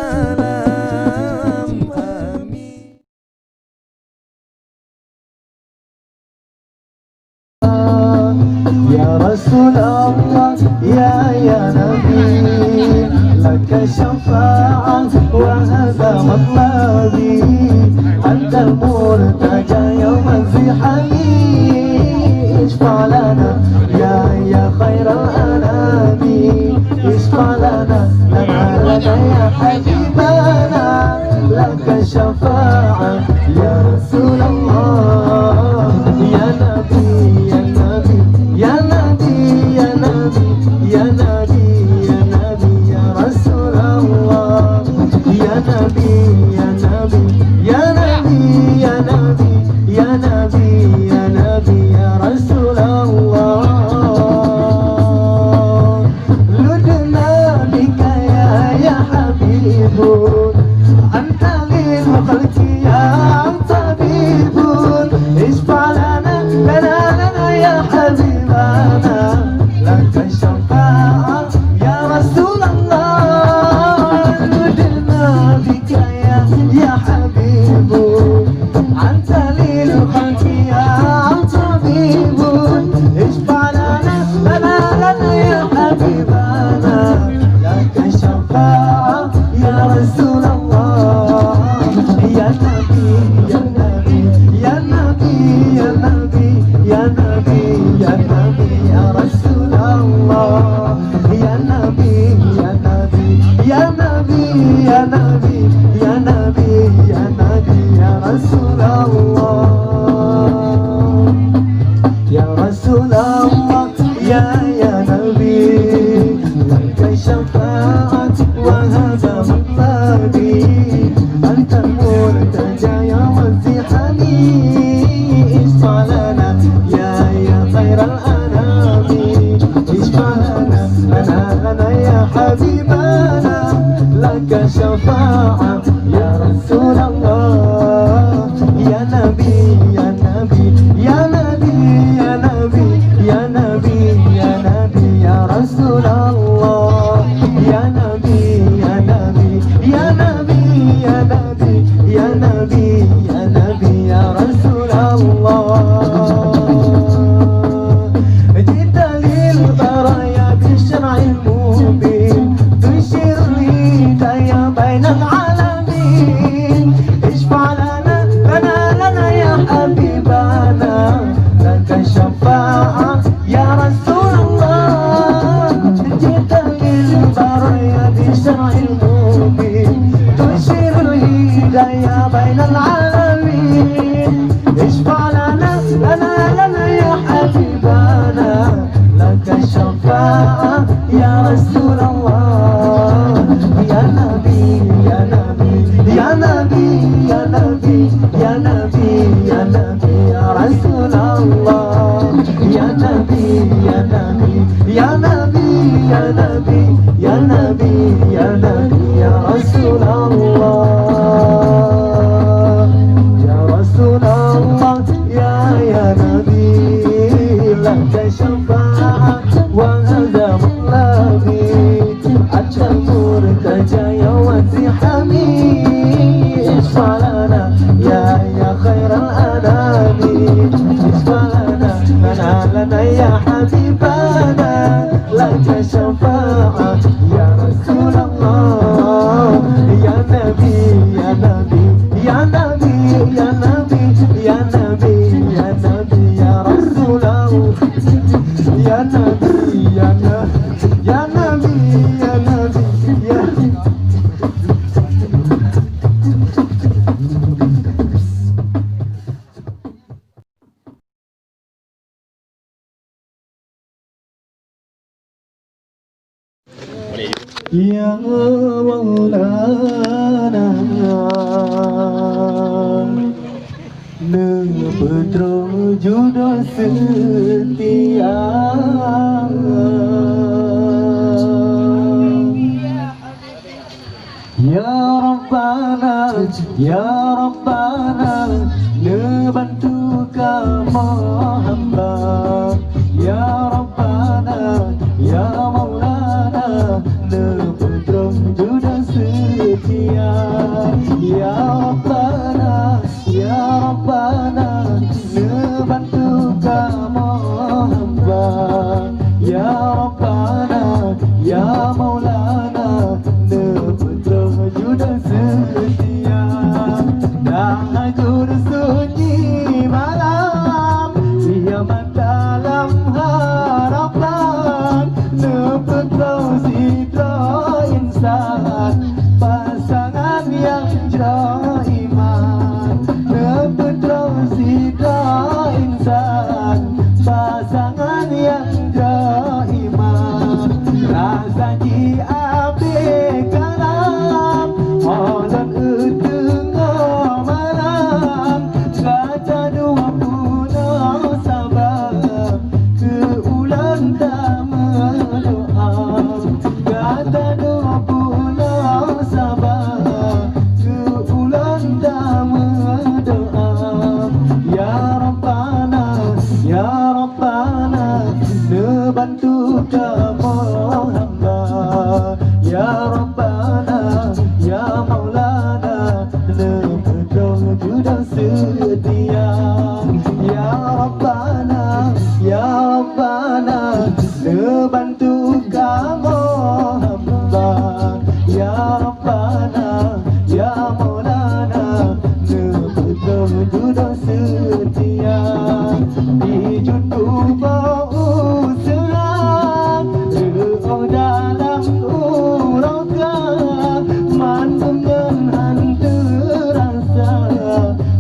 salam. Amin. Ya Rasulullah, ya Nabi, laka syafa'ah wa hadha matlabi, antal murtaja yawma zihani, ishfa' lana ya khairal anami, ishfa' lana ya habibana, laka syafa'ah ya Rasulullah, ya Nabi, ya Nabi, ya Nabi, ya Nabi, ya Nabi, ya Nabi, ya Rasulullah, ya Nabi, ya Nabi, ya Nabi, ya Nabi, ya Nabi, ya Nabi, ya Rasulullah. Ludna bika ya Habibun, anta lil khalqi ya tabibun, ishfa' lana ya habibana, laka syafa'ah ya Rasulullah. Ludna bika ya Habibun, anta lil khalqi ya tabibun, ishfa' lana ya habibana, laka syafa'ah ya Rasulullah. Ya Nabi, ya Nabi, ya Nabi, ya Nabi, ya Nabi, ya Nabi, ya Rasulullah. Ya Nabi, ya Nabi, ya Nabi, ya Nabi, ya Nabi, ya Nabi, ya Rasulullah. Ya Rasulullah, ya Nabi, laka syafa'at wa hadha matlabi, anta murtaja yawma zihani, ishfa' lana ya khairal anami, ishfa' lana ya habibana, laka syafa'ah ya Rasulullah. Ya Nabi, ya Nabi, ya Nabi, ya Nabi, ya Nabi, ya Nabi, ya Rasulullah. Ya Nabi, ya Nabi, ya Nabi, ya Nabi, ya Nabi, ya Nabi, ya Rasulullah. Jita lil baraya bisyar'il mubin, tushir hidayah bainal alamin, ishfa' lana ya habibana, laka syafa'ah ya Rasulullah. Jita lil baraya bisyar'il mubin, tushir hidayah bainal alamin, ishfa' lana ya habibana, laka syafa'ah ya Rasulullah. Ya Nabi, ya Nabi, ya Nabi, ya Nabi, ya Nabi, ya Nabi, ya Rasulullah. Ya Nabi, ya Nabi, ya Nabi, ya Nabi, ya Nabi, ya Nabi, ya Rasulullah. Ya Rasulullah, ya Nabi, laka syafa'ah wa hadha matlabi, anta murtaja yawma zihani, ishfa' lana ya khairal anami, ishfa' lana ya habibana, laka syafa'ah ya Rasulullah. Ya Nabi, ya Nabi, ya Nabi, ya Nabi, ya Nabi, ya Nabi, ya Rasulullah. Ya Nabi, ya Nabi, ya Nabi, ya Nabi, ya Ya Maulana, Nepetro jodoh setia, Ya Rabbana, Ya Rabbana, nebantu kamu hamba, Ya Rabbana, Ya Maulana, nepetro jodoh setia. dunia. Ya Rabbana, Ya Rabbana, bantu kamu hamba. Ya Rabbana, Ya Maulana, berwujud setia. Dan aku sunyi malam, diamat dalam harapan, nepetau sidra insan, pasangan yang iman. Nepetau sidra insan, pasangan yang iman. Rasa diambil kalam, orang tengah malam, kata 20 sabar, keulang tak berdoa. Kata 20 sabar, keulang tak berdoa. Ya Rabbana, Ya Rabbana, bantu kamu hamba. Ya Rabbana, Ya Maulana, berwujud setia. Ya Rabbana, Ya Rabbana, bantu kamu hamba. Ya Rabbana, Ya Maulana, berwujud setia. Di juntuh bau serang, dalam uraka, mantungan hantu rasa,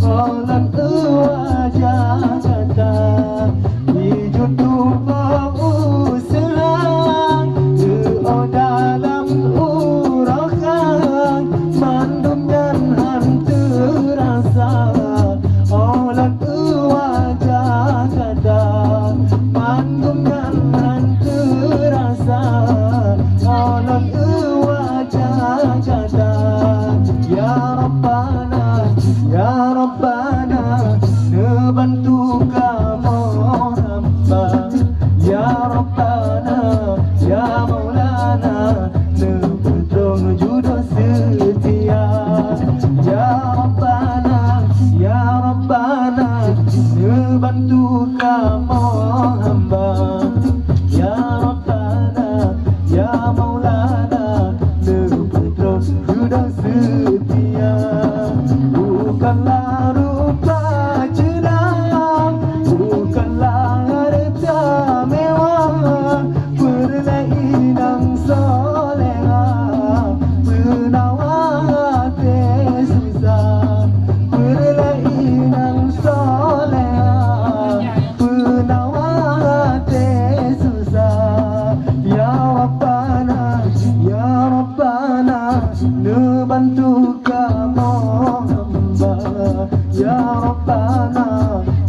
orang wajah kata. Di juntuh bau serang, dalam uraka, mantungan hantu rasa, orang wajah kata. Mantungan hantu rasa, orang wajah kata. Ya Rabbana, Ya Rabbana, bantu kamu hamba. Ya Rabbana, Ya Maulana, berwujud setia. Ya Rabbana, Ya Rabbana, bantu kamu hamba. Ya Rabbana, Ya Maulana, berwujud setia. Bukanlah rupa jenang, bukanlah harta mewah, perlainan soleha, penawar susah. Perlainan soleha, penawar susah. Ya Rabbana, Ya Rabbana, bantu kamu hamba. Ya Rabbana,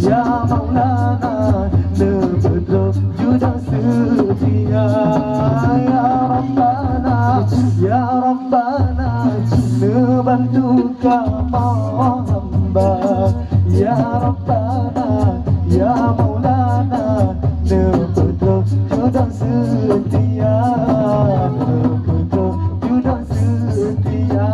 Ya Maulana, berwujud setia. Ya Rabbana, Ya Rabbana, bantu kamu hamba. Ya Rabbana, Ya Maulana, berwujud setia. Berwujud setia.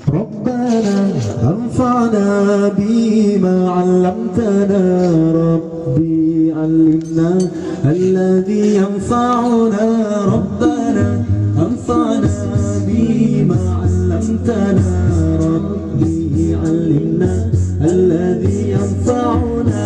ربنا انفعنا بما علمتنا. ربي علمنا الذي ينفعنا. ربنا انفعنا بما علمتنا. ربي علمنا الذي ينفعنا.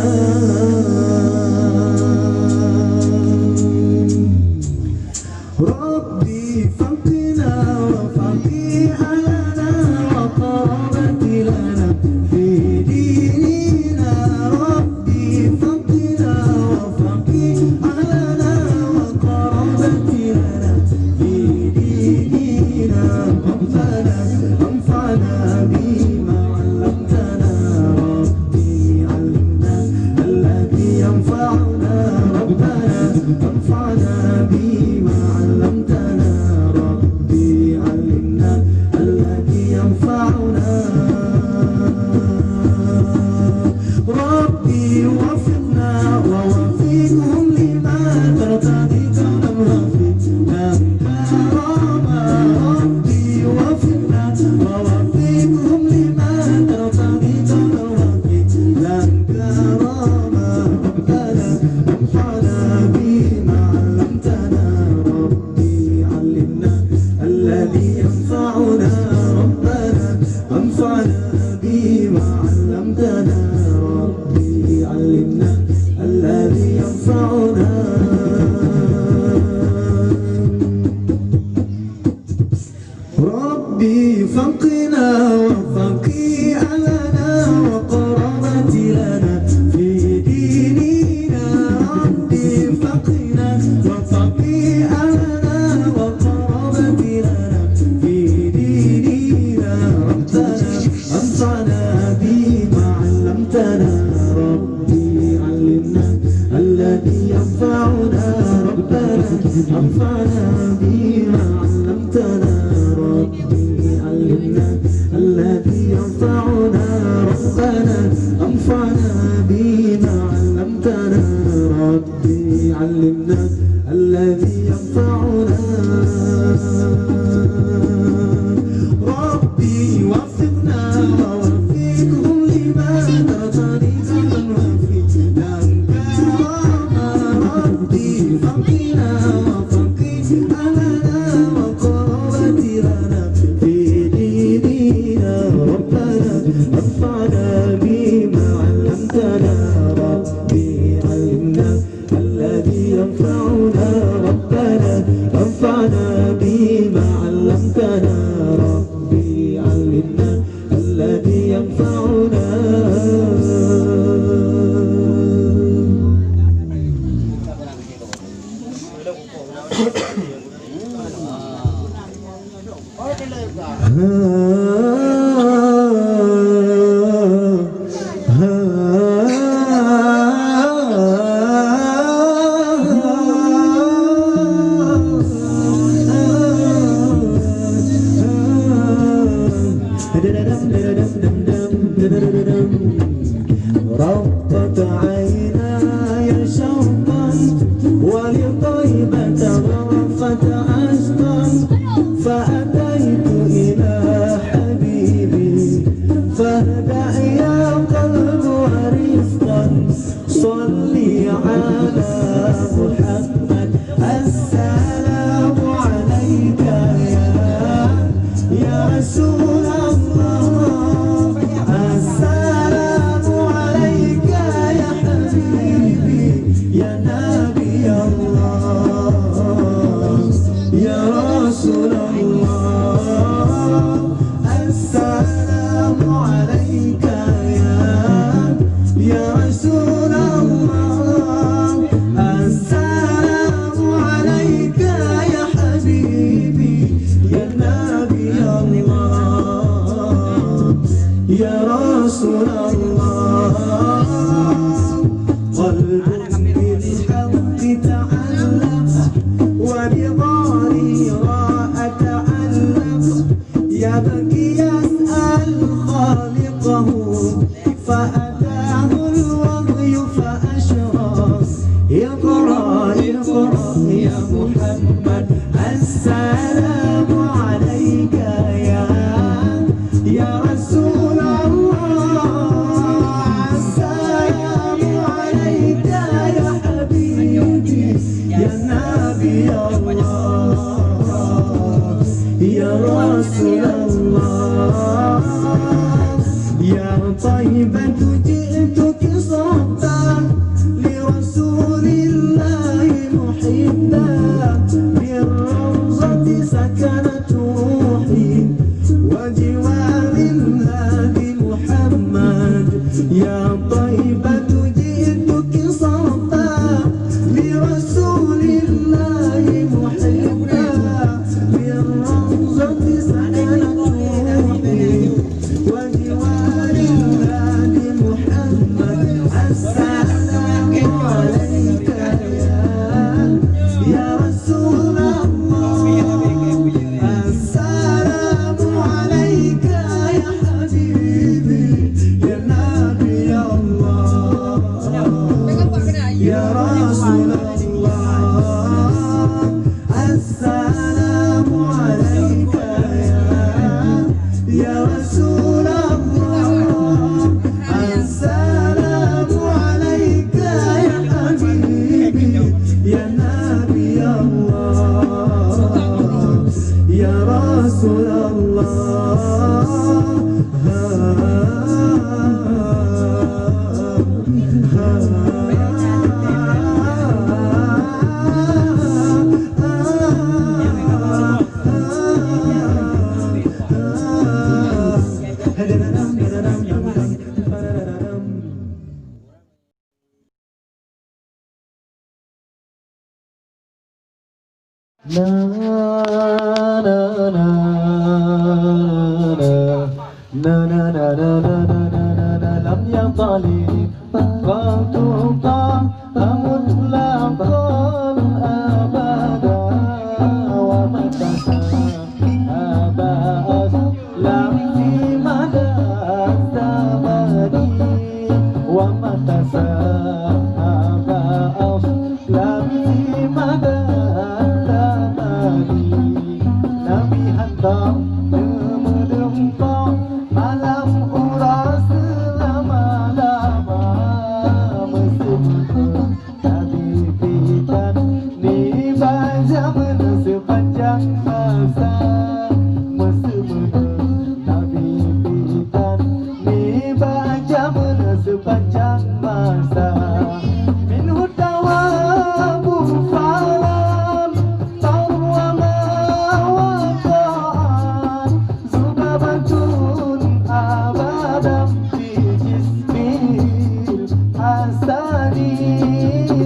ربي فقنا وفقي أهلنا وقربت لنا في ديننا. ربي فقنا وفقي أهلنا وقربت لنا في ديننا. ربنا انفعنا بما علمتنا. ربي علمنا الذي أنفعنا بما علمتنا ربي علمنا الذي ينفعنا ربنا أنفعنا بما علمتنا ربي علمنا الذي ينفعنا ربي فقنا وفقي أهلنا وقرابتي لنا في ديننا ربي فقنا وفقي أهلنا وقرابتي لنا في ديننا ربنا أنفعنا بما علمتنا ربي علمنا الذي ينفعنا ربنا أنفعنا بما علمتنا ربي علمنا الذي ينفعنا ربنا أنفعنا بما علمتنا ربي علمنا الذي ينفعنا ربي وفقنا ووفقهم لما ترضى وفي لك ربي فقنا وفقي أهلنا وقرابتي لنا في ديننا ربنا أنفعنا بما علمتنا ربي علمنا الذي ينفعنا ربنا أنفعنا بما علمتنا ربي علمنا الذي ينفعنا ربط عيناي شوقا ولطيبة غرفة أشقا فأتيت إلى حبيبي فاهدأ يا قلب ورفقا صلي على محمد السلام عليك يا رسول الله السلام عليك يا حبيبي يا نبي الله يا رسول الله السلام عليك يا رسول الله السلام عليك يا حبيبي يا نبي الله يا رسول الله قلب بالحق تعلق وبضريراء تعلق يبكي يسأل خالقه فأتاه الوحي فأشرق اقرأ اقرأ يا محمد السلام عليك يا رسول الله السلام عليك يا حبيبي يا نبي الله يا رسول الله يا طيبة جئتك صحبا لرسول الله محبا بالروضة سكنت روحي وجوار الهادي محمد يا طيبة جئتك صحبا لرسول الله محبا بالروضة سكنت روحي وجوار الهادي محمد السلام عليك يا رسول الله السلام عليك يا حبيبي يا نبي الله na na na na na na na lam yang talib fatuqa amut lam qal abada wa matasa abas lam fi mada sabadi wa matasa abas lam fi mada sabadi nabi hantar malam uras selama-lama mesum habibitan ni zaman sepanjang masa mesum habibitan ni zaman sepanjang masa min hutawa bufalam tawama wa ta'an zubabantun abadam fi jismil hasani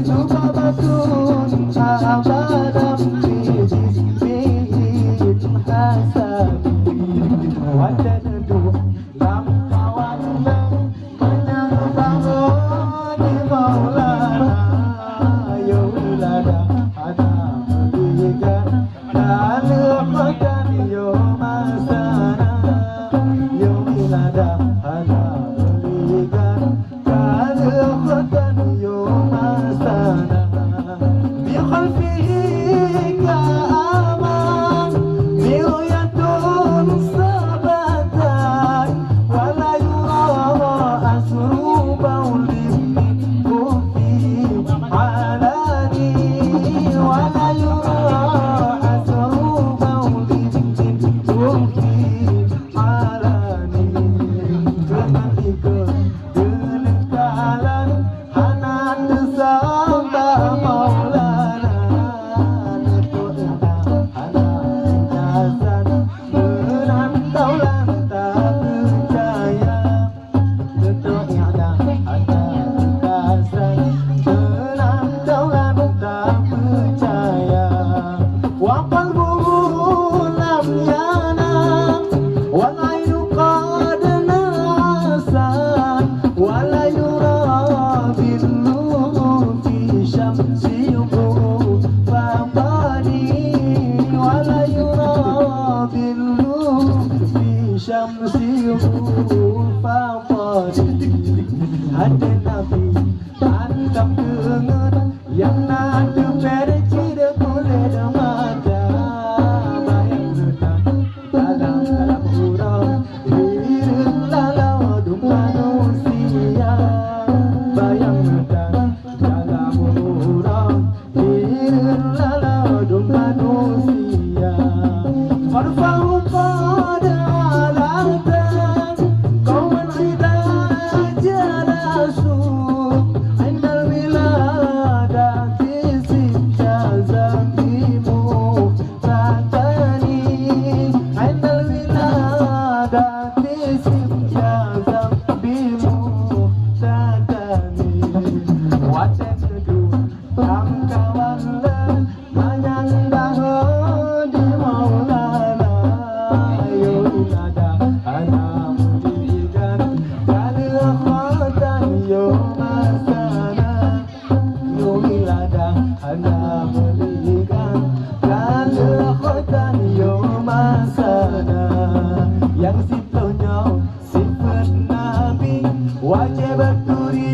zubabatun abadam fi jismil hasani wajanadu lam kawanna menang di maulana yulada ada meligan laluhkan yomasana yulada ada meligan laluhkan yomasana bi khalfihi ka'aman miruyatun sabatan wala yura asru bawlim kufi alani wala yura asru bawlim kufi alani ketika denekalan hanan samba maulana nutu'na hanan jasan menantaulan tak percaya nutu'na hanan jasan menantaulan tak percaya wa qalbuhu lam yanam wal ainu qad nasan wala yura billu fi syamsi faqani wala yura billu fi syamsi faqani ada nabi antap dengar yang nada perci de kulit mata bayang nedang dalam huruf hirin lalau dum manusia bayang nedang dalam huruf hirin lalau dum manusia farfa'u pada alatan kauman idha jalasu indal wiladati sibja zambimu tatani indal wiladati sibja zambimu tatani wajah kedua kam kawanla manyandah di maulana yulada ana muligan kala khatan yomasana yulada ana muligan kala khatan yomasana yang sifatnya sifat nabi wajib berduri